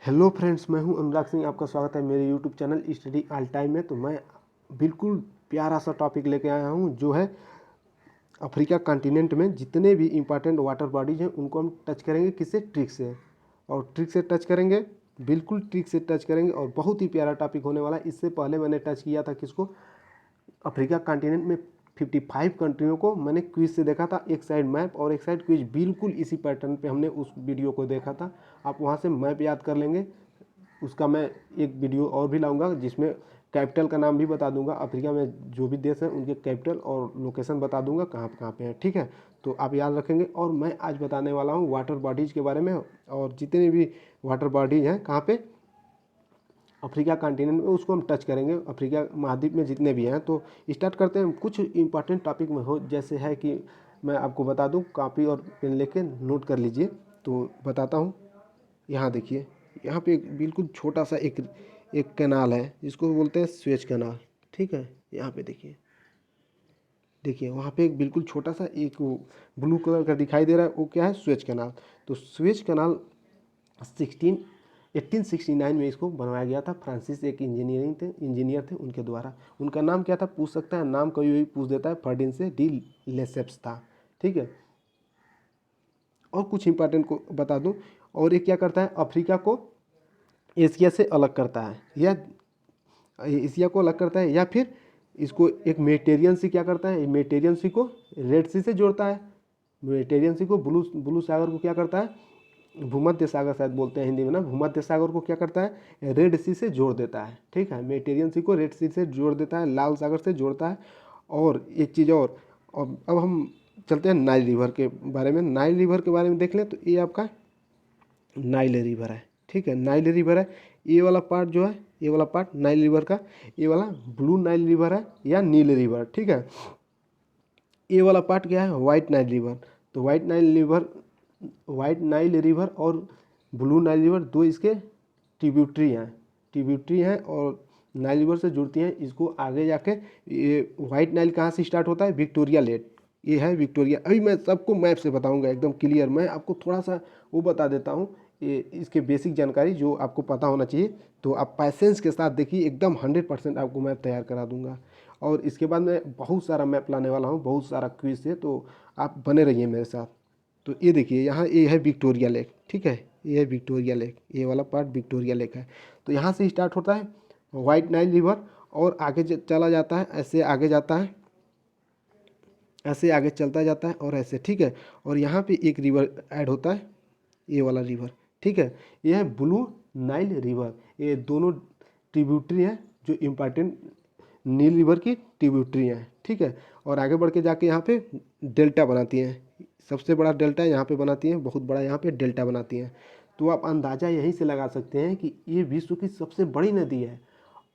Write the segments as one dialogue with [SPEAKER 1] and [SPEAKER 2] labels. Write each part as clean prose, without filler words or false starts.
[SPEAKER 1] Hello friends, मैं हूं अनुराग सिंह। आपका स्वागत है मेरे YouTube channel study all time में। तो मैं बिल्कुल प्यारा सा टॉपिक लेके आया हूं जो है अफ्रीका कॉन्टिनेंट में जितने भी इम्पोर्टेंट वाटर बॉडीज हैं उनको हम टच करेंगे। किससे? ट्रिक से। और ट्रिक से टच करेंगे, बिल्कुल ट्रिक से टच करेंगे और बहुत ही प्यारा टॉपिक होने वाला है। इससे पहले मैंने टच किया था किसको? अफ्रीका कॉन्टिनेंट में 55 कंट्रियों को मैंने क्विज से देखा था, एक साइड मैप और एक साइड क्विज। बिल्कुल इसी पैटर्न पे हमने उस वीडियो को देखा था। आप वहाँ से मैप याद कर लेंगे। उसका मैं एक वीडियो और भी लाऊंगा जिसमें कैपिटल का नाम भी बता दूंगा। अफ्रीका में जो भी देश हैं उनके कैपिटल और लोकेशन बता दूंगा कहाँ पे हैं। ठीक है, तो आप याद रखेंगे। और मैं आज बताने वाला हूँ वाटर बॉडीज़ के बारे में, और जितने भी वाटर बॉडीज हैं कहाँ पे अफ्रीका कॉन्टिनेंट में उसको हम टच करेंगे। अफ्रीका महाद्वीप में जितने भी हैं, तो स्टार्ट करते हैं। कुछ इंपॉर्टेंट टॉपिक में हो, जैसे है कि मैं आपको बता दूं, कॉपी और पेन लेके नोट कर लीजिए। तो बताता हूं। यहाँ देखिए, यहाँ पे एक बिल्कुल छोटा सा एक कैनाल है जिसको बोलते हैं स्वेज कैनाल। ठीक है, यहाँ पे देखिए वहाँ पे एक बिल्कुल छोटा सा एक ब्लू कलर का दिखाई दे रहा है, वो क्या है? Suez canal. तो स्वेज कैनाल 1869 में इसको बनवाया गया था। फ्रांसिस एक इंजीनियर थे उनके द्वारा। उनका नाम क्या था? पूछ सकता है, नाम कभी भी पूछ देता है। फर्डिन से डी लेसेप्स था। ठीक है, और कुछ इंपॉर्टेंट को बता दूं। और ये क्या करता है? अफ्रीका को एशिया से अलग करता है, या एशिया को अलग करता है, या फिर इसको एक मेडिटेरियन सी क्या करता है? मेडिटेरियन सी को रेड सी से जोड़ता है। मेडिटेरियन सी को ब्लू सागर को क्या करता है? भूमध्य सागर शायद बोलते हैं हिंदी में ना। भूमध्य सागर को क्या करता है? रेड सी से जोड़ देता है। ठीक है, मेडिटेरियन सी को रेड सी से जोड़ देता है, लाल सागर से जोड़ता है। और एक चीज़ और, अब हम चलते हैं नाइल रिवर के बारे में। नाइल रिवर के बारे में देख लें तो ये आपका नाइल रिवर है। ठीक है, नाइल रिवर है। ये वाला पार्ट जो है, ये वाला पार्ट नाइल रिवर का, ये वाला ब्लू नाइल रिवर है या नील रिवर। ठीक है, ये वाला पार्ट क्या है? White Nile river. तो वाइट नाइल रिवर और ब्लू नाइल रिवर दो इसके ट्रिब्यूटरी हैं और नाइल रिवर से जुड़ती हैं। इसको आगे जाके ये वाइट नाइल कहाँ से स्टार्ट होता है? Victoria lake. ये है विक्टोरिया। अभी मैं सबको मैप से बताऊंगा एकदम क्लियर। मैं आपको थोड़ा सा वो बता देता हूँ, ये इसके बेसिक जानकारी जो आपको पता होना चाहिए। तो आप पैसेंस के साथ देखिए, एकदम 100% आपको मैप तैयार करा दूंगा। और इसके बाद मैं बहुत सारा मैप लाने वाला हूँ, बहुत सारा क्विज से, तो आप बने रहिए मेरे साथ। तो ये देखिए, यहाँ ये है विक्टोरिया लेक। ठीक है, ये है विक्टोरिया लेक, ये वाला पार्ट विक्टोरिया लेक है। तो यहाँ से स्टार्ट होता है वाइट नाइल रिवर और आगे चला जाता है, ऐसे आगे जाता है, ऐसे आगे चलता जाता है और ऐसे। ठीक है, और यहाँ पे एक रिवर ऐड होता है, ये वाला रिवर। ठीक है, ये है ब्लू नाइल रिवर। ये दोनों ट्रिब्यूटरी हैं जो इम्पोर्टेंट नील रिवर की ट्रिब्यूटरी हैं। ठीक है, और आगे बढ़ के जाके यहाँ पे डेल्टा बनाती हैं। सबसे बड़ा डेल्टा यहाँ पे बनाती हैं, बहुत बड़ा यहाँ पे डेल्टा बनाती हैं। तो आप अंदाज़ा यहीं से लगा सकते हैं कि ये विश्व की सबसे बड़ी नदी है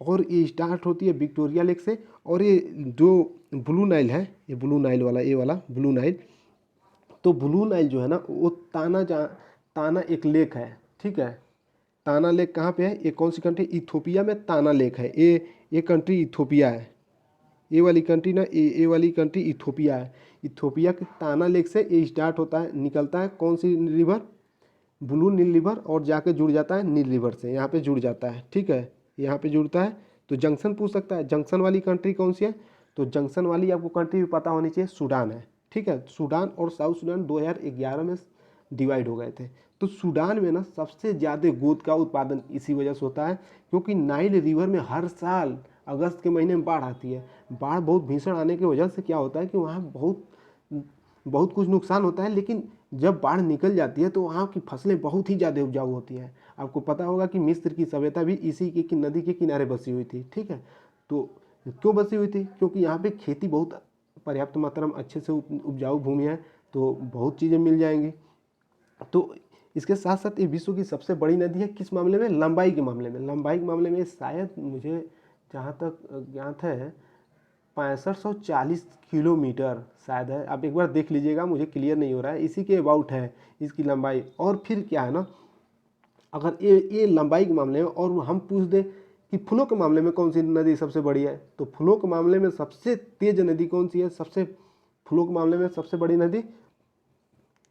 [SPEAKER 1] और ये स्टार्ट होती है विक्टोरिया लेक से। और ये जो ब्लू नाइल है, ये ब्लू नाइल वाला, ये वाला ब्लू नाइल, तो ब्लू नाइल जो है ना, वो ताना एक लेक है। ठीक है, ताना लेक कहाँ पे है? ये कौन सी कंट्री? इथोपिया में ताना लेक है। ये कंट्री इथोपिया है। ये वाली कंट्री ना, ये वाली कंट्री इथोपिया है। इथोपिया के ताना लेक से ये स्टार्ट होता है, निकलता है कौन सी रिवर? ब्लू नील रिवर, और जाके जुड़ जाता है नील रिवर से, यहाँ पे जुड़ जाता है। ठीक है, यहाँ पे जुड़ता है। तो जंक्शन पूछ सकता है, जंक्शन वाली कंट्री कौन सी है? तो जंक्शन वाली आपको कंट्री भी पता होनी चाहिए, सूडान है। ठीक है, सूडान और साउथ सूडान 2011 में डिवाइड हो गए थे। तो सूडान में ना सबसे ज़्यादा गोद का उत्पादन इसी वजह से होता है, क्योंकि नाइल रिवर में हर साल अगस्त के महीने में बाढ़ आती है। बाढ़ बहुत भीषण आने की वजह से क्या होता है कि वहाँ बहुत बहुत कुछ नुकसान होता है, लेकिन जब बाढ़ निकल जाती है तो वहाँ की फसलें बहुत ही ज़्यादा उपजाऊ होती हैं। आपको पता होगा कि मिस्र की सभ्यता भी इसी की नदी के किनारे बसी हुई थी। ठीक है, तो क्यों बसी हुई थी? क्योंकि यहाँ पे खेती बहुत पर्याप्त मात्रा में अच्छे से उपजाऊ भूमि है, तो बहुत चीज़ें मिल जाएंगी। तो इसके साथ साथ ये विश्व की सबसे बड़ी नदी है। किस मामले में? लंबाई के मामले में। लंबाई के मामले में शायद मुझे जहाँ तक ज्ञात है 6540 किलोमीटर शायद है। आप एक बार देख लीजिएगा, मुझे क्लियर नहीं हो रहा है। इसी के अबाउट है इसकी लंबाई। और फिर क्या है ना, अगर ये लंबाई के मामले में, और हम पूछ दें कि फ्लो के मामले में कौन सी नदी सबसे बड़ी है, तो फ्लो के मामले में सबसे तेज नदी कौन सी है? फ्लो के मामले में सबसे बड़ी नदी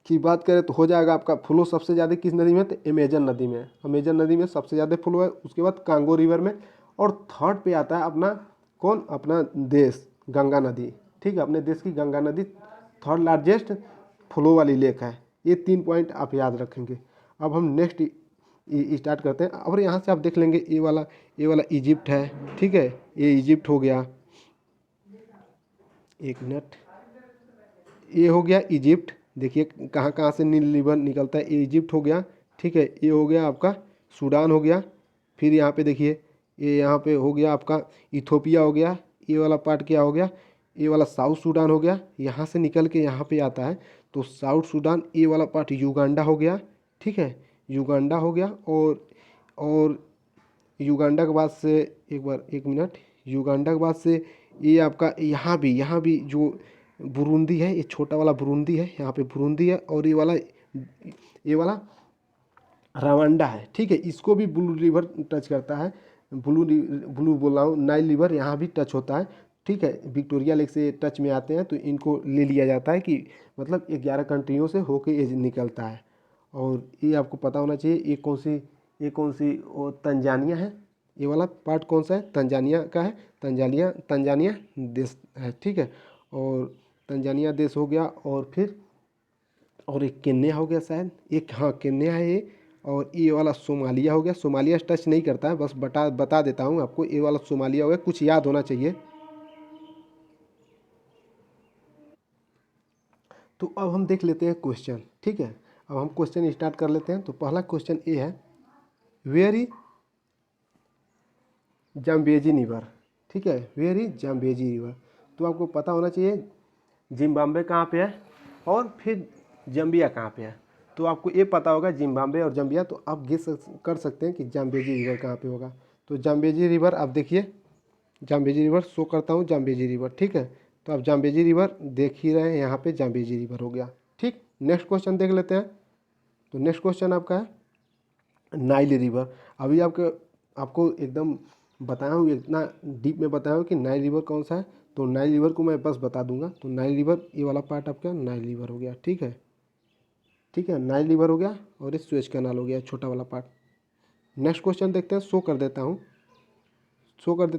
[SPEAKER 1] की बात करें तो हो जाएगा आपका फ्लो सबसे ज़्यादा किस नदी में, तो अमेजन नदी में। अमेजन नदी में सबसे ज़्यादा फ्लो है, उसके बाद कांगो रिवर में, और थर्ड पे आता है अपना कौन, अपना देश गंगा नदी। ठीक है, अपने देश की गंगा नदी थर्ड लार्जेस्ट फ्लो वाली लेक है। ये 3 पॉइंट आप याद रखेंगे। अब हम नेक्स्ट स्टार्ट करते हैं। और यहाँ से आप देख लेंगे ये वाला इजिप्ट है। ठीक है, ये इजिप्ट हो गया, एक मिनट, ये हो गया इजिप्ट। देखिए कहाँ कहाँ से नील रिवर निकलता है, ये इजिप्ट हो गया। ठीक है, ये हो गया आपका सूडान हो गया। फिर यहाँ पे देखिए, ये यहाँ पे हो गया आपका इथोपिया हो गया। ये वाला पार्ट क्या हो गया, ये वाला साउथ सूडान हो गया। यहाँ से निकल के यहाँ पे आता है तो साउथ सूडान। ये वाला पार्ट युगांडा हो गया। ठीक है, युगांडा हो गया। और युगांडा के बाद से, एक बार एक मिनट, युगांडा के बाद से ये आपका यहाँ भी जो बुरुंदी है, ये छोटा वाला बुरुंदी है, यहाँ पे बुरुंदी है। और ये वाला रवांडा है। ठीक है, इसको भी ब्लू रिवर टच करता है। ब्लू बोल रहा हूँ, नाइल रिवर यहाँ भी टच होता है। ठीक है, विक्टोरिया लेक से टच में आते हैं तो इनको ले लिया जाता है कि मतलब 11 कंट्रियों से होके ये निकलता है। और ये आपको पता होना चाहिए, ये कौन सी वो तंजानिया है। ये वाला पार्ट कौन सा है, तंजानिया का है। तंजानिया देश है। ठीक है, और तंजानिया देश हो गया। और फिर और एक केन्या हो गया शायद, एक, हाँ केन्या है ये। और ये वाला सोमालिया हो गया। सोमालिया टच नहीं करता है, बस बता देता हूँ आपको। ये वाला सोमालिया हो गया, कुछ याद होना चाहिए। तो अब हम देख लेते हैं क्वेश्चन। ठीक है, अब हम क्वेश्चन स्टार्ट कर लेते हैं। तो पहला क्वेश्चन ये है, वेयर इज जाम्बेजी रिवर। ठीक है, वेयर इज जाम्बेजी रिवर। तो आपको पता होना चाहिए जिम्बाब्वे कहाँ पे है और फिर जम्बिया कहाँ पे है। तो आपको ये पता होगा जिम्बाब्वे और जम्बिया, तो आप गेस कर सकते हैं कि जाम्बेजी रिवर कहाँ पे होगा। तो जाम्बेजी रिवर आप देखिए, जाम्बेजी रिवर शो करता हूँ, जाम्बेजी रिवर। ठीक है, तो आप जाम्बेजी रिवर देख ही रहे हैं, यहाँ पे जाम्बेजी रिवर हो गया। ठीक, नेक्स्ट क्वेश्चन देख लेते हैं। तो नेक्स्ट क्वेश्चन आपका है नाइल रिवर। अभी आपको एकदम बताया हूँ, इतना डीप में बताया हूँ कि नाइल रिवर कौन सा है। तो नाइल रिवर को मैं बस बता दूंगा। तो नाइल रिवर, ये वाला पार्ट आपका नाइल रिवर हो गया। ठीक है, ठीक है, नाइल रिवर हो गया। और ये सुएज कैनाल हो गया, छोटा वाला पार्ट। नेक्स्ट क्वेश्चन देखते हैं, शो कर देता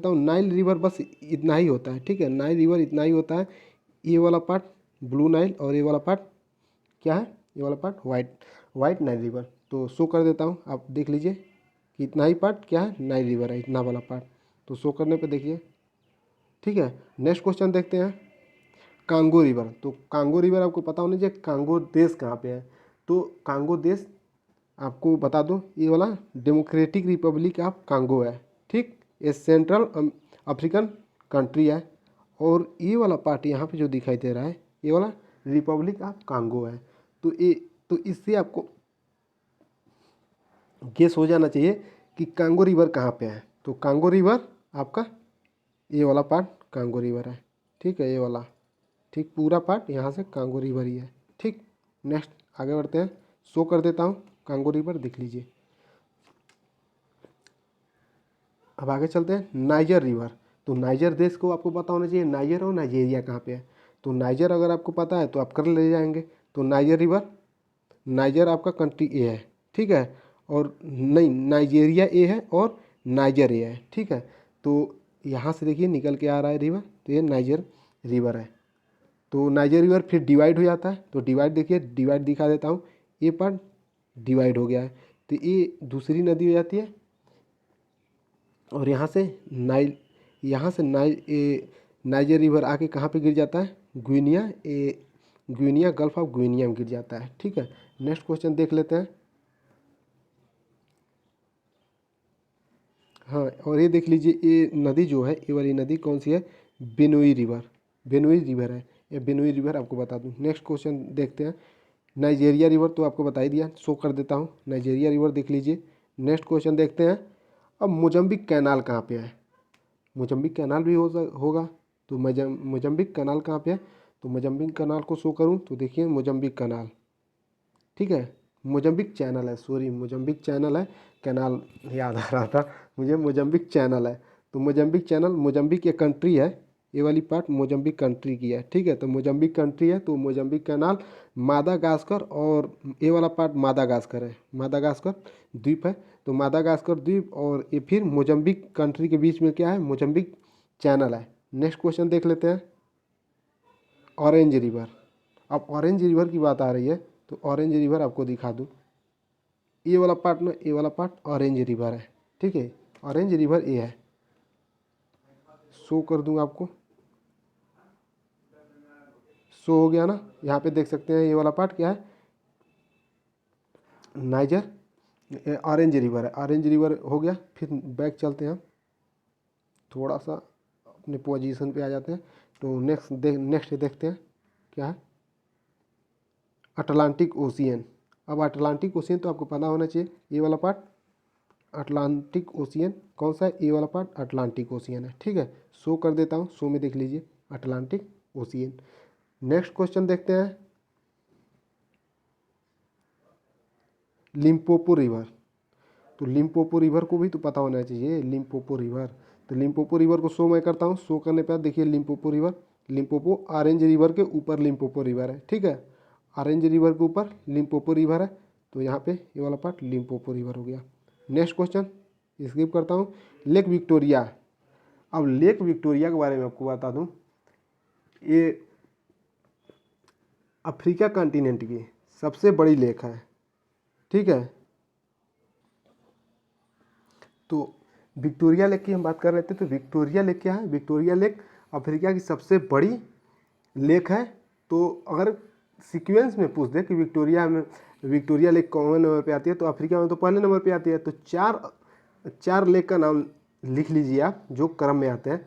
[SPEAKER 1] हूँ। नाइल रिवर बस इतना ही होता है। ठीक है, नाइल रिवर इतना ही होता है। ये वाला पार्ट ब्लू नाइल, और ये वाला पार्ट क्या है, ये वाला पार्ट वाइट नाइल रिवर। तो शो कर देता हूँ, आप देख लीजिए कि इतना ही पार्ट क्या है, नाइल रिवर है, इतना वाला पार्ट। तो शो करने पे देखिए। ठीक है, नेक्स्ट क्वेश्चन देखते हैं, कांगो रिवर। तो कांगो रिवर आपको पता होना चाहिए, कांगो देश कहाँ पे है। तो कांगो देश आपको बता दूं, ये वाला डेमोक्रेटिक रिपब्लिक ऑफ कांगो है। ठीक, ये सेंट्रल अफ्रीकन कंट्री है। और ये वाला पार्ट यहाँ पे जो दिखाई दे रहा है, ये वाला रिपब्लिक ऑफ कांगो है। तो इससे आपको गेस हो जाना चाहिए कि कांगो रिवर कहाँ पे है। तो कांगो रिवर आपका ये वाला पार्ट कांगो रिवर है। ठीक है, ये वाला, ठीक, पूरा पार्ट यहाँ से कांगो रिवर ही है। ठीक, नेक्स्ट आगे बढ़ते हैं, शो कर देता हूँ कांगो रिवर, देख लीजिए। अब आगे चलते हैं, नाइजर रिवर। तो नाइजर देश को आपको पता होना चाहिए, नाइजर और नाइजेरिया कहाँ पे है। तो नाइजर अगर आपको पता है तो आप कर ले जाएंगे। तो नाइजर रिवर, नाइजर आपका कंट्री ए है। ठीक है, और नहीं, नाइजेरिया ए है और नाइजर ए है। ठीक है, तो यहाँ से देखिए निकल के आ रहा है रिवर, तो ये नाइजर रिवर है। तो नाइजर रिवर फिर डिवाइड हो जाता है। तो डिवाइड देखिए, डिवाइड दिखा देता हूँ, ये पार्ट डिवाइड हो गया है। तो ये दूसरी नदी हो जाती है। और यहाँ से ये नाइजर रिवर आके कहाँ पे गिर जाता है, ग्विनिया गल्फ ऑफ ग्विनिया में गिर जाता है। ठीक है, नेक्स्ट क्वेश्चन देख लेते हैं। हाँ, और ये देख लीजिए, ये नदी जो है, ये वाली नदी कौन सी है, बेनुई रिवर है। ये बेनुई रिवर आपको बता दूं। नेक्स्ट क्वेश्चन देखते हैं, नाइजेरिया रिवर तो आपको बता ही दिया, शो कर देता हूँ, नाइजेरिया रिवर देख लीजिए। नेक्स्ट क्वेश्चन देखते हैं, अब मोजम्बिक कैनाल कहाँ पे है। मोजम्बिक कैनाल भी होगा। तो मोजम्बिक कैनाल कहाँ पे है। तो मोजम्बिक कैनाल को शो करूँ तो देखिए, मोजम्बिक कैनाल, ठीक है, मोजम्बिक चैनल है, सॉरी मोजम्बिक चैनल है, कैनाल याद आ रहा था मुझे, मोजम्बिक चैनल है। तो मोजम्बिक चैनल, मोजम्बिक एक कंट्री है, ये वाली पार्ट मोजम्बिक कंट्री की है, ठीक है। तो मोजम्बिक कंट्री है तो मोजम्बिक कैनाल, मादागास्कर, और ये वाला पार्ट मादागास्कर है, मादागास्कर द्वीप है। तो मादागास्कर द्वीप और ये फिर मोजम्बिक कंट्री के बीच में क्या है, मोजम्बिक चैनल है। नेक्स्ट क्वेश्चन देख लेते हैं, ऑरेंज रिवर। अब ऑरेंज रिवर की बात आ रही है तो ऑरेंज रिवर आपको दिखा दूँ, ये वाला पार्ट ना, ये वाला पार्ट ऑरेंज रिवर है, ठीक है। ऑरेंज रिवर ये है, शो कर दूंगा आपको, शो हो गया ना। यहाँ पे देख सकते हैं ये वाला पार्ट क्या है, नाइजर, ऑरेंज रिवर है, ऑरेंज रिवर हो गया। फिर बैक चलते हैं हम, थोड़ा सा अपने पोजीशन पे आ जाते हैं। तो नेक्स्ट देखते हैं क्या है, अटलांटिक ओशियन। अब अटलांटिक ओशियन तो आपको पता होना चाहिए, ये वाला पार्ट अटलांटिक ओशियन कौन सा है, ये वाला पार्ट अटलांटिक ओशियन है, ठीक है। शो कर देता हूँ, शो में देख लीजिए अटलांटिक ओशियन। नेक्स्ट क्वेश्चन देखते हैं, लिम्पोपो रिवर। तो लिम्पोपो रिवर को भी तो पता होना चाहिए, लिम्पोपो रिवर। तो लिम्पोपो रिवर को शो मैं करता हूँ, शो करने पर देखिए Limpopo river, Limpopo orange river के ऊपर लिम्पोपो रिवर है, ठीक है। ऑरेंज रिवर के ऊपर लिम्पोपो रिवर है, तो यहाँ पे ये वाला पार्ट लिम्पोपो रिवर हो गया। नेक्स्ट क्वेश्चन स्किप करता हूँ, लेक विक्टोरिया। अब लेक विक्टोरिया के बारे में आपको बता दूँ, ये अफ्रीका कॉन्टिनेंट की सबसे बड़ी लेक है, ठीक है। तो विक्टोरिया लेक की हम बात कर रहे थे, तो विक्टोरिया लेक क्या है, विक्टोरिया लेक अफ्रीका की सबसे बड़ी लेक है। तो अगर सीक्वेंस में पूछ दे कि विक्टोरिया लेक कौन नंबर पे आती है, तो अफ्रीका में तो पहले नंबर पे आती है। तो चार लेक का नाम लिख लीजिए आप जो क्रम में आते हैं।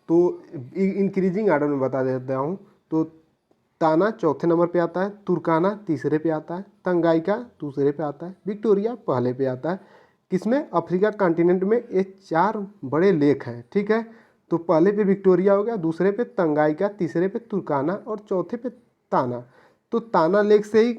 [SPEAKER 1] तो इंक्रीजिंग ऑर्डर में बता देता हूँ। तो ताना चौथे नंबर पे आता है, तुर्काना तीसरे पे आता है, तंगाइका दूसरे पे आता है, विक्टोरिया पहले पे आता है। किसमें, अफ्रीका कॉन्टिनेंट में ये चार बड़े लेक हैं, ठीक है। तो पहले पे विक्टोरिया हो गया, दूसरे पे तंगाइका, तीसरे पे तुर्काना और चौथे पे ताना। तो ताना लेक से ही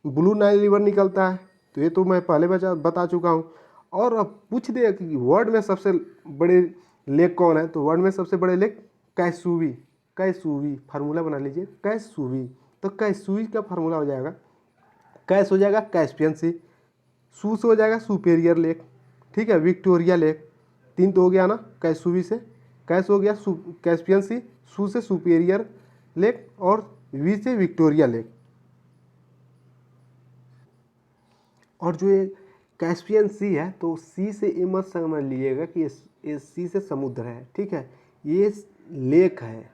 [SPEAKER 1] ब्लू नाइल रिवर निकलता है, तो ये तो मैं पहले बता चुका हूँ। और अब पूछ दे कि वर्ल्ड में सबसे बड़े लेक कौन है, तो वर्ल्ड में सबसे बड़े लेक कैसूवी, कैसूवी फार्मूला बना लीजिए, कैसूवी। तो कैसूवी का फार्मूला हो जाएगा, कैस हो जाएगा कैस्पियन सी, सू से हो जाएगा सुपेरियर लेक, ठीक है। विक्टोरिया लेक, तीन तो हो गया ना, कैसूवी से कैस हो गया, कैस्पियन सी, सू से सुपेरियर लेक, और वी से विक्टोरिया लेक। और जो ये कैस्पियन सी है, तो सी से ये मत समझ लीजिएगा कि ये सी से समुद्र है, ठीक है। ये लेक है,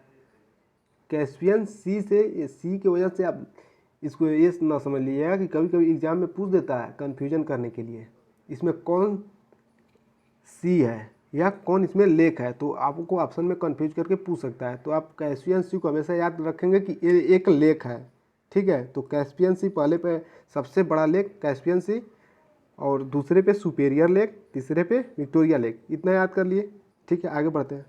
[SPEAKER 1] कैस्पियन सी से, ये सी की वजह से आप इसको ये ना समझ लीजिएगा कि कभी कभी एग्जाम में पूछ देता है कन्फ्यूजन करने के लिए, इसमें कौन सी है या कौन इसमें लेक है। तो आपको ऑप्शन में कंफ्यूज करके पूछ सकता है। तो आप कैस्पियन सी को हमेशा याद रखेंगे कि ये एक लेक है, ठीक है। तो कैस्पियन सी पहले पे सबसे बड़ा लेक कैस्पियन सी, और दूसरे पे सुपेरियर लेक, तीसरे पे विक्टोरिया लेक, इतना याद कर लिए, ठीक है। आगे बढ़ते हैं,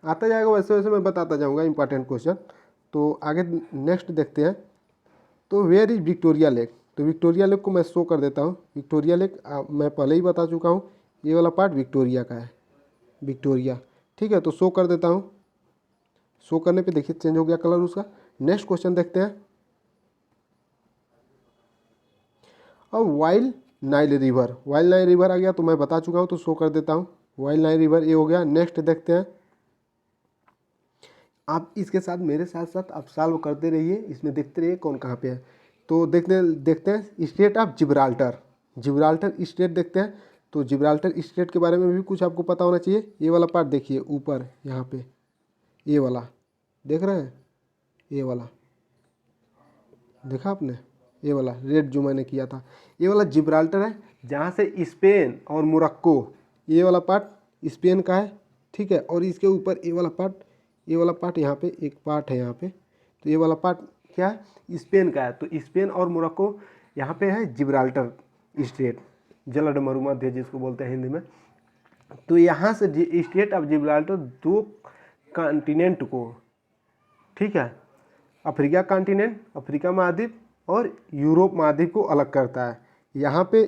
[SPEAKER 1] आता जाएगा वैसे वैसे मैं बताता जाऊँगा इंपॉर्टेंट क्वेश्चन। तो आगे नेक्स्ट देखते हैं, तो वेयर इज विक्टोरिया लेक। तो विक्टोरिया लेक को मैं शो कर देता हूँ। विक्टोरिया लेक मैं पहले ही बता चुका हूँ, ये वाला पार्ट विक्टोरिया का है, विक्टोरिया, ठीक है। तो शो कर देता हूँ, शो करने पे देखिए चेंज हो गया कलर उसका। नेक्स्ट क्वेश्चन देखते हैं, अब wild Nile river, wild Nile river आ गया, तो मैं बता चुका हूँ, तो शो कर देता हूँ, वाइल्ड नाइल रिवर ये हो गया। नेक्स्ट देखते हैं, आप इसके साथ मेरे साथ साथ आप सॉल्व करते रहिए, इसमें देखते रहिए कौन कहाँ पे है। तो देखते हैं state of Gibraltar, Gibraltar state देखते हैं। तो जिब्राल्टर स्टेट के बारे में भी कुछ आपको पता होना चाहिए। ये वाला पार्ट देखिए ऊपर यहाँ पे, ये वाला देख रहे हैं, ये वाला देखा आपने, ये वाला रेड जो मैंने किया था, ये वाला जिब्राल्टर है, जहाँ से स्पेन और मोरक्को, ये वाला पार्ट स्पेन का है, ठीक है। और इसके ऊपर ये वाला पार्ट, ये वाला पार्ट यहाँ पे एक पार्ट है यहाँ पे, तो ये वाला पार्ट क्या है, स्पेन का है। तो स्पेन और मोरक्को यहाँ पे है जिब्राल्टर स्टेट, जलड मरुमध्य जिसको बोलते हैं हिंदी में। तो यहाँ से स्टेट ऑफ जिब्राल्टर दो कॉन्टिनेंट को, ठीक है, अफ्रीका कॉन्टिनेंट, अफ्रीका महाद्वीप और यूरोप महाद्वीप को अलग करता है। यहाँ पे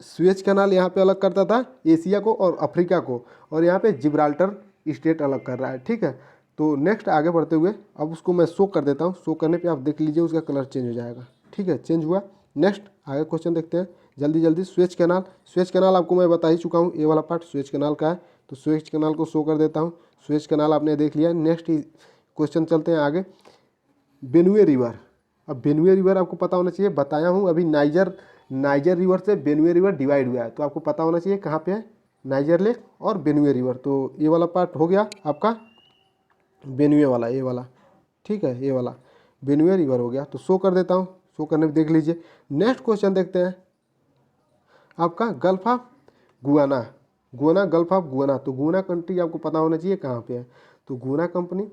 [SPEAKER 1] स्वेज कैनाल यहाँ पे अलग करता था एशिया को और अफ्रीका को, और यहाँ पे जिब्राल्टर स्टेट अलग कर रहा है। ठीक है, तो नेक्स्ट आगे बढ़ते हुए अब उसको मैं शो कर देता हूँ। शो करने पे आप देख लीजिए उसका कलर चेंज हो जाएगा। ठीक है, चेंज हुआ। नेक्स्ट आगे क्वेश्चन देखते हैं जल्दी जल्दी। स्वेज कैनाल, स्वेज कैनाल आपको मैं बता ही चुका हूँ, ये वाला पार्ट स्वेज कैनाल का है, तो स्वेज कैनाल को शो कर देता हूँ। स्वेज कैनाल आपने देख लिया। नेक्स्ट क्वेश्चन चलते हैं आगे। बेनुए रिवर, अब बेनुए रिवर आपको पता होना चाहिए, बताया हूँ अभी। नाइजर रिवर से बेनुए रिवर डिवाइड हुआ है, तो आपको पता होना चाहिए कहाँ पे है, नाइजर लेक और बेनुए रिवर। तो ये वाला पार्ट हो गया आपका बेनुए वाला, ये वाला। ठीक है, ये वाला बेनुए रिवर हो गया, तो शो कर देता हूँ। शो करने में देख लीजिए। नेक्स्ट क्वेश्चन देखते हैं आपका gulf of Guana. Guana, gulf of Guana, तो गुआना कंट्री आपको पता होना चाहिए कहाँ पे है। तो गुआना कंपनी,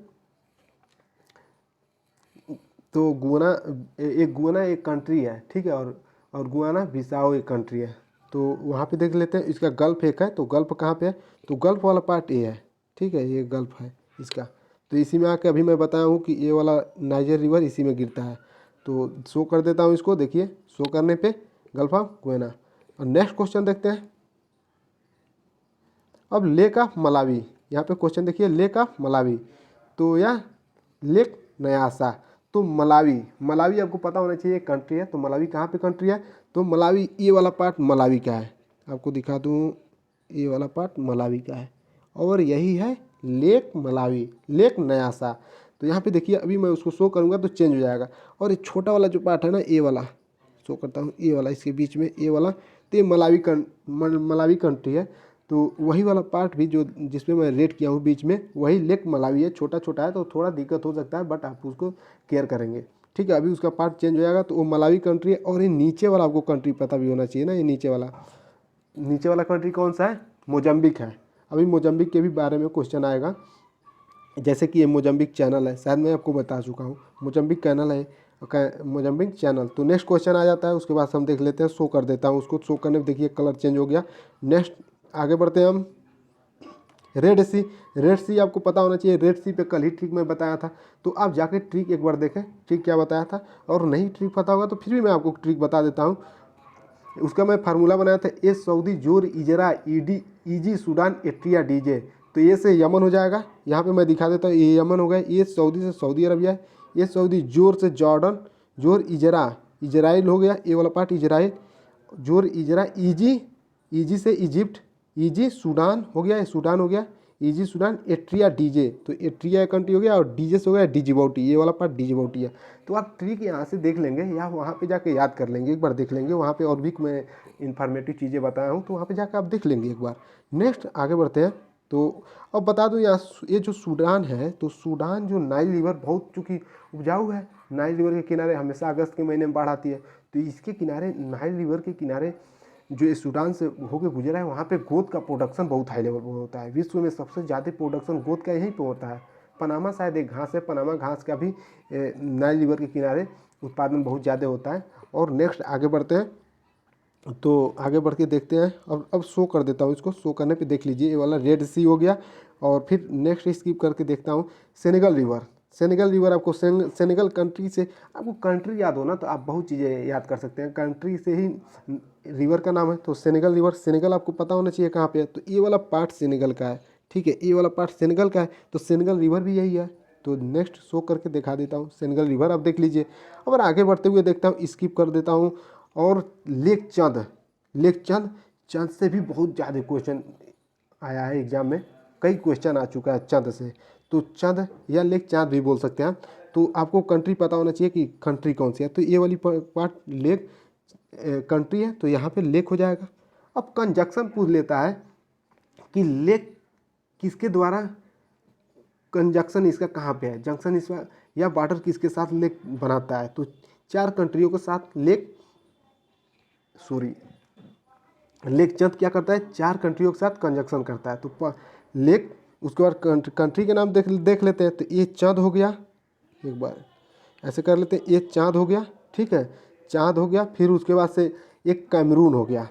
[SPEAKER 1] तो गुआना एक कंट्री है। ठीक है, और गुआना बिसाओ एक कंट्री है। तो वहाँ पे देख लेते हैं। इसका गल्फ एक है, तो गल्फ कहाँ पे है, तो गल्फ वाला पार्ट ये है। ठीक है, ये गल्फ है इसका, तो इसी में आके अभी मैं बताया हूँ कि ये वाला नाइजर रिवर इसी में गिरता है। तो शो कर देता हूँ इसको, देखिए शो करने पे गल्फ ऑफ गुआना। और नेक्स्ट क्वेश्चन देखते हैं अब लेक ऑफ मलावी। यहाँ पे क्वेश्चन देखिए, लेक ऑफ मलावी, तो यह लेक न्यासा। तो मलावी आपको पता होना चाहिए कंट्री है। तो मलावी कहाँ पे कंट्री है, तो मलावी ये वाला पार्ट मलावी का है। आपको दिखा दूँ, ये वाला पार्ट मलावी का है, और यही है लेक मलावी, लेक न्यासा। तो यहाँ पे देखिए अभी मैं उसको शो करूँगा तो चेंज हो जाएगा। और ये छोटा वाला जो पार्ट है ना, ये वाला शो करता हूँ, ये वाला इसके बीच में, ये वाला, तो ये मलावी कंट्री है। तो वही वाला पार्ट भी जो जिसमें मैं रेड किया हूँ बीच में, वही लेक मलावी है। छोटा छोटा है तो थोड़ा दिक्कत हो सकता है, बट आप उसको केयर करेंगे। ठीक है, अभी उसका पार्ट चेंज हो जाएगा। तो वो मलावी कंट्री है। और ये नीचे वाला आपको कंट्री पता भी होना चाहिए ना, ये नीचे वाला कंट्री कौन सा है, मोजम्बिक है। अभी मोजम्बिक के भी बारे में क्वेश्चन आएगा, जैसे कि ये मोजम्बिक चैनल है, शायद मैं आपको बता चुका हूँ, मोजम्बिक कैनल है, मोजम्बिक चैनल। तो नेक्स्ट क्वेश्चन आ जाता है, उसके बाद हम देख लेते हैं। शो कर देता हूँ उसको, शो करने में देखिए कलर चेंज हो गया। नेक्स्ट आगे बढ़ते हैं हम। रेड सी, रेड सी आपको पता होना चाहिए। रेड सी पे कल ही ट्रिक मैं बताया था, तो आप जाके ट्रिक एक बार देखें, ट्रिक क्या बताया था। और नहीं ट्रिक पता होगा तो फिर भी मैं आपको ट्रिक बता देता हूँ। उसका मैं फार्मूला बनाया था, ए सऊदी जोर इजरा ईडी ईजी सूडान एट्रिया डीजे। तो ये से यमन हो जाएगा, यहाँ पे मैं दिखा देता हूँ, ये यमन हो गया। ये सऊदी से सऊदी अरबिया है। ये सऊदी जोर से जॉर्डन, जोर इजरा इजराइल हो गया, ये वाला पार्ट इजराइल। जोर इजरा ईजी, ईजी से इजिप्ट, ईजी सूडान हो गया, ये सूडान हो गया। ईजी सूडान एट्रिया डीजे, तो एट्रिया कंट्री हो गया, और डीजे से हो गया डिजिबाउटी, ये वाला पार्ट डिजिबाउटी है। तो आप ट्रिक यहाँ से देख लेंगे या वहाँ पे जाके याद कर लेंगे, एक बार देख लेंगे। वहाँ पे और भी मैं इन्फॉर्मेटिव चीज़ें बताया हूँ, तो वहाँ पे जाकर आप देख लेंगे एक बार। नेक्स्ट आगे बढ़ते हैं। तो अब बता दूँ यहाँ, ये जो सूडान है, तो सूडान जो नाइल रिवर बहुत चूँकि उपजाऊ है, नाइल रिवर के किनारे हमेशा अगस्त के महीने में बाढ़ आती है। तो इसके किनारे, नाइल रिवर के किनारे जो ये सूडान से होकर गुजरा है, वहाँ पे गोद का प्रोडक्शन बहुत हाई लेवल पर होता है। विश्व में सबसे ज़्यादा प्रोडक्शन गोद का यहीं पे होता है। पनामा शायद एक घास है, पनामा घास का भी नाइल रिवर के किनारे उत्पादन बहुत ज़्यादा होता है। और नेक्स्ट आगे बढ़ते हैं। तो आगे बढ़ के देखते हैं। अब शो कर देता हूँ इसको, शो करने पे देख लीजिए, ये वाला रेड सी हो गया। और फिर नेक्स्ट स्किप करके देखता हूँ सेनेगल रिवर। सेनेगल रिवर आपको सेनेगल कंट्री से, आपको कंट्री याद हो ना तो आप बहुत चीज़ें याद कर सकते हैं, कंट्री से ही रिवर का नाम है। तो सेनेगल रिवर, सेनेगल आपको पता होना चाहिए कहाँ पे है, तो ये वाला पार्ट सेनेगल का है। ठीक है, ये वाला पार्ट सेनेगल का है, तो सेनेगल रिवर भी यही है। तो नेक्स्ट शो करके दिखा देता हूँ, सेनेगल रिवर आप देख लीजिए। अब आगे बढ़ते हुए देखता हूँ, स्किप कर देता हूँ। और लेक चंद, लेक चंद, चंद से भी बहुत ज़्यादा क्वेश्चन आया है एग्जाम में, कई क्वेश्चन आ चुका है चंद से। तो चंद या लेक चांद भी बोल सकते हैं। तो आपको कंट्री पता होना चाहिए कि कंट्री कौन सी है। तो ये वाली पार्ट लेक कंट्री है, तो यहाँ पे लेक हो जाएगा। अब कंजक्शन पूछ लेता है कि लेक किसके द्वारा, कंजक्शन इसका कहाँ पे है, जंक्शन इसका या बॉर्डर किसके साथ लेक बनाता है। तो 4 कंट्रियों के साथ लेक लेक चंद क्या करता है, 4 कंट्रियों के साथ कंजक्शन करता है। तो लेक, उसके बाद कंट्री के नाम देख लेते हैं। तो ये चाँद हो गया, एक बार ऐसे कर लेते हैं, ये चाँद हो गया। ठीक है, चाँद हो गया। फिर उसके बाद से एक कैमरून हो गया,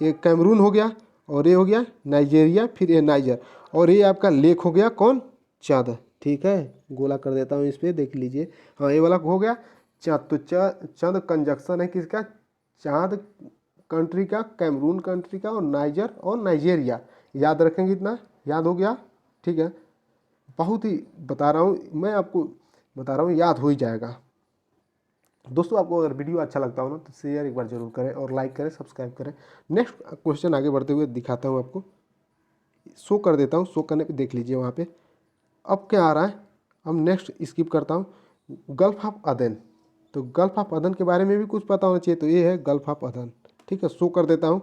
[SPEAKER 1] एक कैमरून हो गया। और ये हो गया नाइजेरिया, फिर ये नाइजर। और ये आपका लेक हो गया कौन, चाँद। ठीक है, गोला कर देता हूँ इस पर, देख लीजिए। हाँ, ये वाला हो गया चाँद। तो चाँद कंजक्शन है किसका, चाँद कंट्री का, कैमरून कंट्री का, और नाइजर और नाइजेरिया। याद रखेंगे इतना, याद हो गया, ठीक है। बहुत ही बता रहा हूँ मैं आपको, बता रहा हूँ, याद हो ही जाएगा। दोस्तों आपको अगर वीडियो अच्छा लगता हो ना तो शेयर एक बार जरूर करें और लाइक करें, सब्सक्राइब करें। नेक्स्ट क्वेश्चन आगे बढ़ते हुए दिखाता हूँ आपको, शो कर देता हूँ, शो करने पे देख लीजिए वहाँ पे अब क्या आ रहा है। अब नेक्स्ट स्किप करता हूँ, गल्फ ऑफ अदन। तो गल्फ ऑफ अदन के बारे में भी कुछ पता होना चाहिए, तो ये है गल्फ ऑफ अदन, ठीक है। शो कर देता हूँ,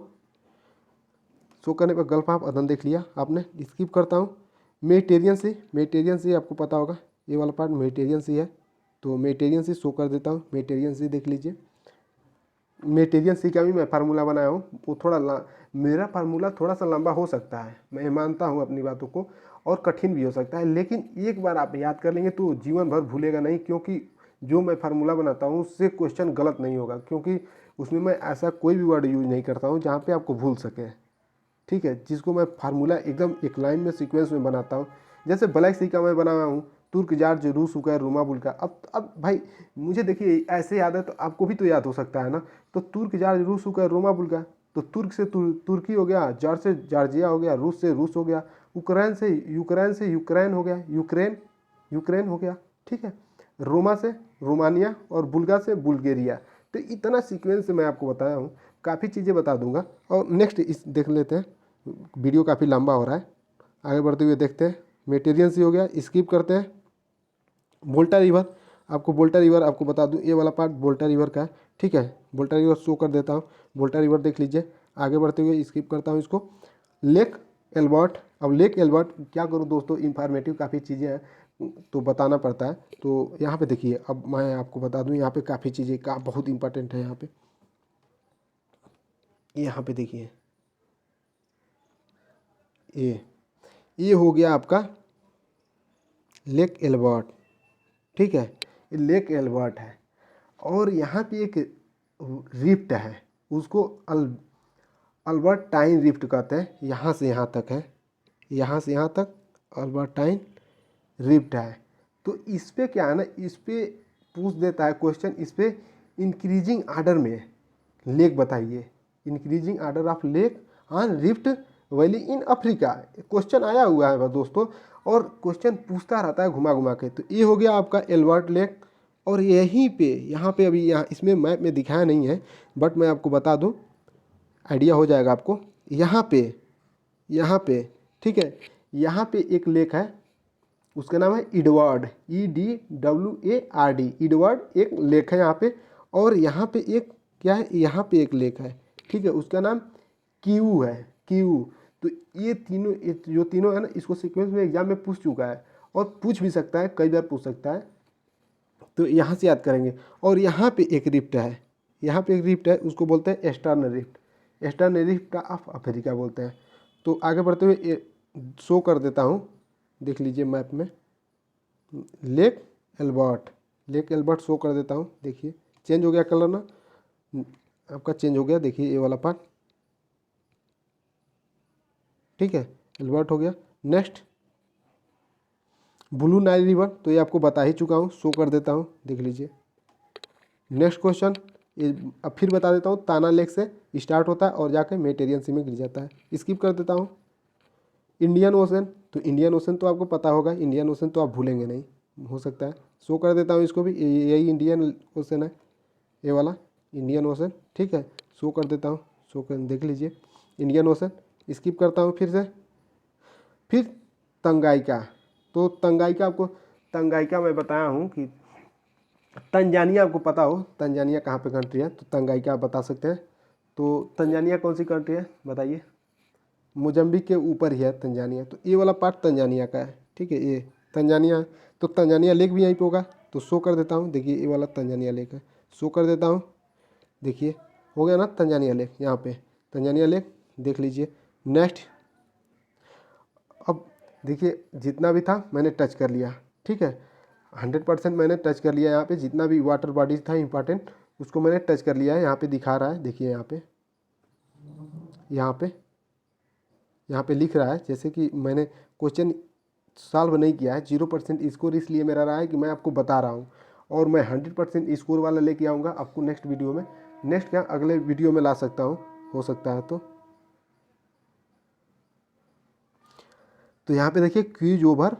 [SPEAKER 1] शो करने पर गल्फ ऑफ अदन देख लिया आपने। स्किप करता हूँ, मेडिटेरियन सी, मेडिटेरियन सी आपको पता होगा, ये वाला पार्ट मेडिटेरियन सी है, तो मेडिटेरियन सी शो कर देता हूँ। मेडिटेरियन सी देख लीजिए, मेडिटेरियन सी का भी मैं फार्मूला बनाया हूँ, वो मेरा फार्मूला थोड़ा सा लंबा हो सकता है, मैं मानता हूँ अपनी बातों को, और कठिन भी हो सकता है, लेकिन एक बार आप याद कर लेंगे तो जीवन भर भूलेगा नहीं, क्योंकि जो मैं फार्मूला बनाता हूँ उससे क्वेश्चन गलत नहीं होगा, क्योंकि उसमें मैं ऐसा कोई भी वर्ड यूज नहीं करता हूँ जहाँ पे आपको भूल सके, ठीक है। जिसको मैं फार्मूला एकदम एक लाइन में सीक्वेंस में बनाता हूँ। जैसे ब्लैक सी का मैं बनाया हूँ, तुर्क जार्ज रूस उकर रोमा बुल्का। अब भाई मुझे देखिए ऐसे याद है तो आपको भी तो याद हो सकता है ना। तो तुर्क जार्ज रूस उकर रोमा बुल्का, तो तुर्क से तुर्की हो गया, जार्ज से जार्जिया हो गया, रूस से रूस हो गया, यूक्रेन से यूक्रेन हो गया, यूक्रेन हो गया, ठीक है। रोमा से रोमानिया और बुल्गा से बुल्गेरिया। तो इतना सीक्वेंस मैं आपको बताया हूँ, काफ़ी चीज़ें बता दूंगा। और नेक्स्ट इस देख लेते हैं, वीडियो काफ़ी लंबा हो रहा है, आगे बढ़ते हुए देखते हैं। मेटेरियल सी हो गया, स्किप करते हैं। वोल्टा रिवर, आपको वोल्टा रिवर आपको बता दूं, ये वाला पार्ट वोल्टा रिवर का है, ठीक है। वोल्टा रिवर शो कर देता हूँ, वोल्टा रिवर देख लीजिए। आगे बढ़ते हुए स्किप करता हूँ इसको। लेक एल्बर्ट, अब लेक एल्बर्ट क्या करूँ दोस्तों, इंफॉर्मेटिव काफ़ी चीज़ें हैं तो बताना पड़ता है। तो यहाँ पे देखिए, अब मैं आपको बता दूँ, यहाँ पे काफ़ी चीज़ें का बहुत इंपॉर्टेंट है। यहाँ पे देखिए, ये हो गया आपका लेक एल्बर्ट, ठीक है। ये लेक एल्बर्ट है, और यहाँ पे एक रिफ्ट है, उसको अल्बर्टाइन रिफ्ट कहते हैं। यहाँ से यहाँ तक है, यहाँ से यहाँ तक अल्बर्टाइन रिफ्ट है। तो इस पे क्या है ना, इस पे पूछ देता है क्वेश्चन, इस पे इंक्रीजिंग आर्डर में लेक बताइए, increasing order of lake on rift valley in Africa. Question आया हुआ है दोस्तों, और क्वेश्चन पूछता रहता है घुमा घुमा के। तो ये हो गया आपका एल्बर्ट लेक, और यहीं पे, यहाँ पे, अभी यहाँ इसमें मैप में दिखाया नहीं है, बट मैं आपको बता दूँ, आइडिया हो जाएगा आपको। यहाँ पे ठीक है, यहाँ पे एक लेक है, उसका नाम है इडवर्ड, EDWARD, इडवर्ड एक लेक है यहाँ पे। और यहाँ पे एक क्या है, यहाँ पे एक लेक है, ठीक है, उसका नाम कीऊ है, कीऊ। तो ये तीनों, जो तीनों है ना, इसको सीक्वेंस में एग्जाम में पूछ चुका है, और पूछ भी सकता है, कई बार पूछ सकता है, तो यहाँ से याद करेंगे। और यहाँ पे एक रिफ्ट है, यहाँ पे एक रिफ्ट है, उसको बोलते हैं eastern rift, eastern rift of Africa बोलते हैं। तो आगे बढ़ते हुए शो कर देता हूँ, देख लीजिए मैप में, lake Albert, lake Albert show कर देता हूँ। देखिए चेंज हो गया कलर ना, आपका चेंज हो गया, देखिए ये वाला पार्ट, ठीक है, एल्बर्ट हो गया। नेक्स्ट ब्लू नाइल रिवर, तो ये आपको बता ही चुका हूँ, शो कर देता हूँ, देख लीजिए। नेक्स्ट क्वेश्चन, ये अब फिर बता देता हूँ, ताना लेक से स्टार्ट होता है और जाकर मेडिटेरियन सी में गिर जाता है। स्किप कर देता हूँ। इंडियन ओशन, तो इंडियन ओशन तो आपको पता होगा, इंडियन ओशन तो आप भूलेंगे नहीं, हो सकता है। शो कर देता हूँ इसको भी, यही इंडियन ओशन है, ये वाला इंडियन ओशन, ठीक है। शो कर देता हूँ, शो कर देख लीजिए इंडियन ओशन। स्किप करता हूँ फिर तंगाइका, तो तंगाइका आपको, तंगाइका मैं बताया हूँ कि तंजानिया आपको पता हो, तंजानिया कहाँ पे कंट्री है, तो तंगाइका आप बता सकते हैं। तो तंजानिया कौन सी कंट्री है बताइए, मोजम्बिक के ऊपर ही है तंजानिया, तो ये वाला पार्ट तंजानिया का है, ठीक है, ये तंजानिया है। तो तंजानिया लेक भी यहीं पे होगा, तो शो कर देता हूँ, देखिए ये वाला तंजानिया लेक है, शो कर देता हूँ, देखिए हो गया ना तंजानिया लेक, यहाँ पे तंजानिया लेक देख लीजिए। नेक्स्ट, अब देखिए जितना भी था मैंने टच कर लिया, ठीक है, 100% मैंने टच कर लिया। यहाँ पे जितना भी वाटर बॉडीज था इंपॉर्टेंट, उसको मैंने टच कर लिया है। यहाँ पे दिखा रहा है, देखिए यहाँ पे लिख रहा है, जैसे कि मैंने क्वेश्चन सॉल्व नहीं किया है, 0% स्कोर इसलिए मेरा रहा है कि मैं आपको बता रहा हूँ, और मैं 100% स्कोर वाला लेके आऊँगा आपको नेक्स्ट वीडियो में। नेक्स्ट क्या, अगले वीडियो में ला सकता हूँ, हो सकता है तो यहाँ पे देखिए क्विज ओवर,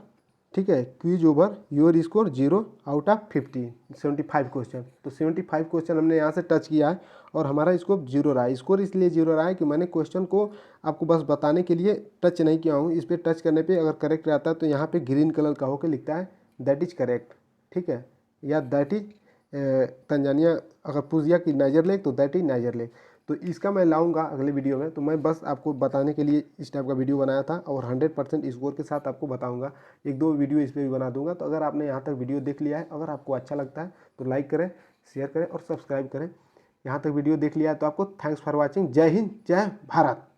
[SPEAKER 1] ठीक है, quiz over your score 0 out of 50, 75 question. तो 75 क्वेश्चन हमने यहाँ से टच किया है और हमारा स्कोर 0 रहा है। स्कोर इसलिए 0 रहा है कि मैंने क्वेश्चन को आपको बस बताने के लिए टच नहीं किया हूँ। इस पर टच करने पे अगर करेक्ट रहता है तो यहाँ पे ग्रीन कलर का होकर लिखता है दैट इज करेक्ट, ठीक है, या दैट इज तंजानिया, अगर पूछ दिया कि नाइजर लेक तो दैट इज नाइजर लेक। तो इसका मैं लाऊंगा अगले वीडियो में। तो मैं बस आपको बताने के लिए इस टाइप का वीडियो बनाया था और 100% स्कोर के साथ आपको बताऊंगा। एक दो वीडियो इस पर भी बना दूंगा। तो अगर आपने यहाँ तक वीडियो देख लिया है, अगर आपको अच्छा लगता है तो लाइक करें, शेयर करें और सब्सक्राइब करें। यहाँ तक वीडियो देख लिया है तो आपको थैंक्स फॉर वॉचिंग। जय हिंद, जय भारत।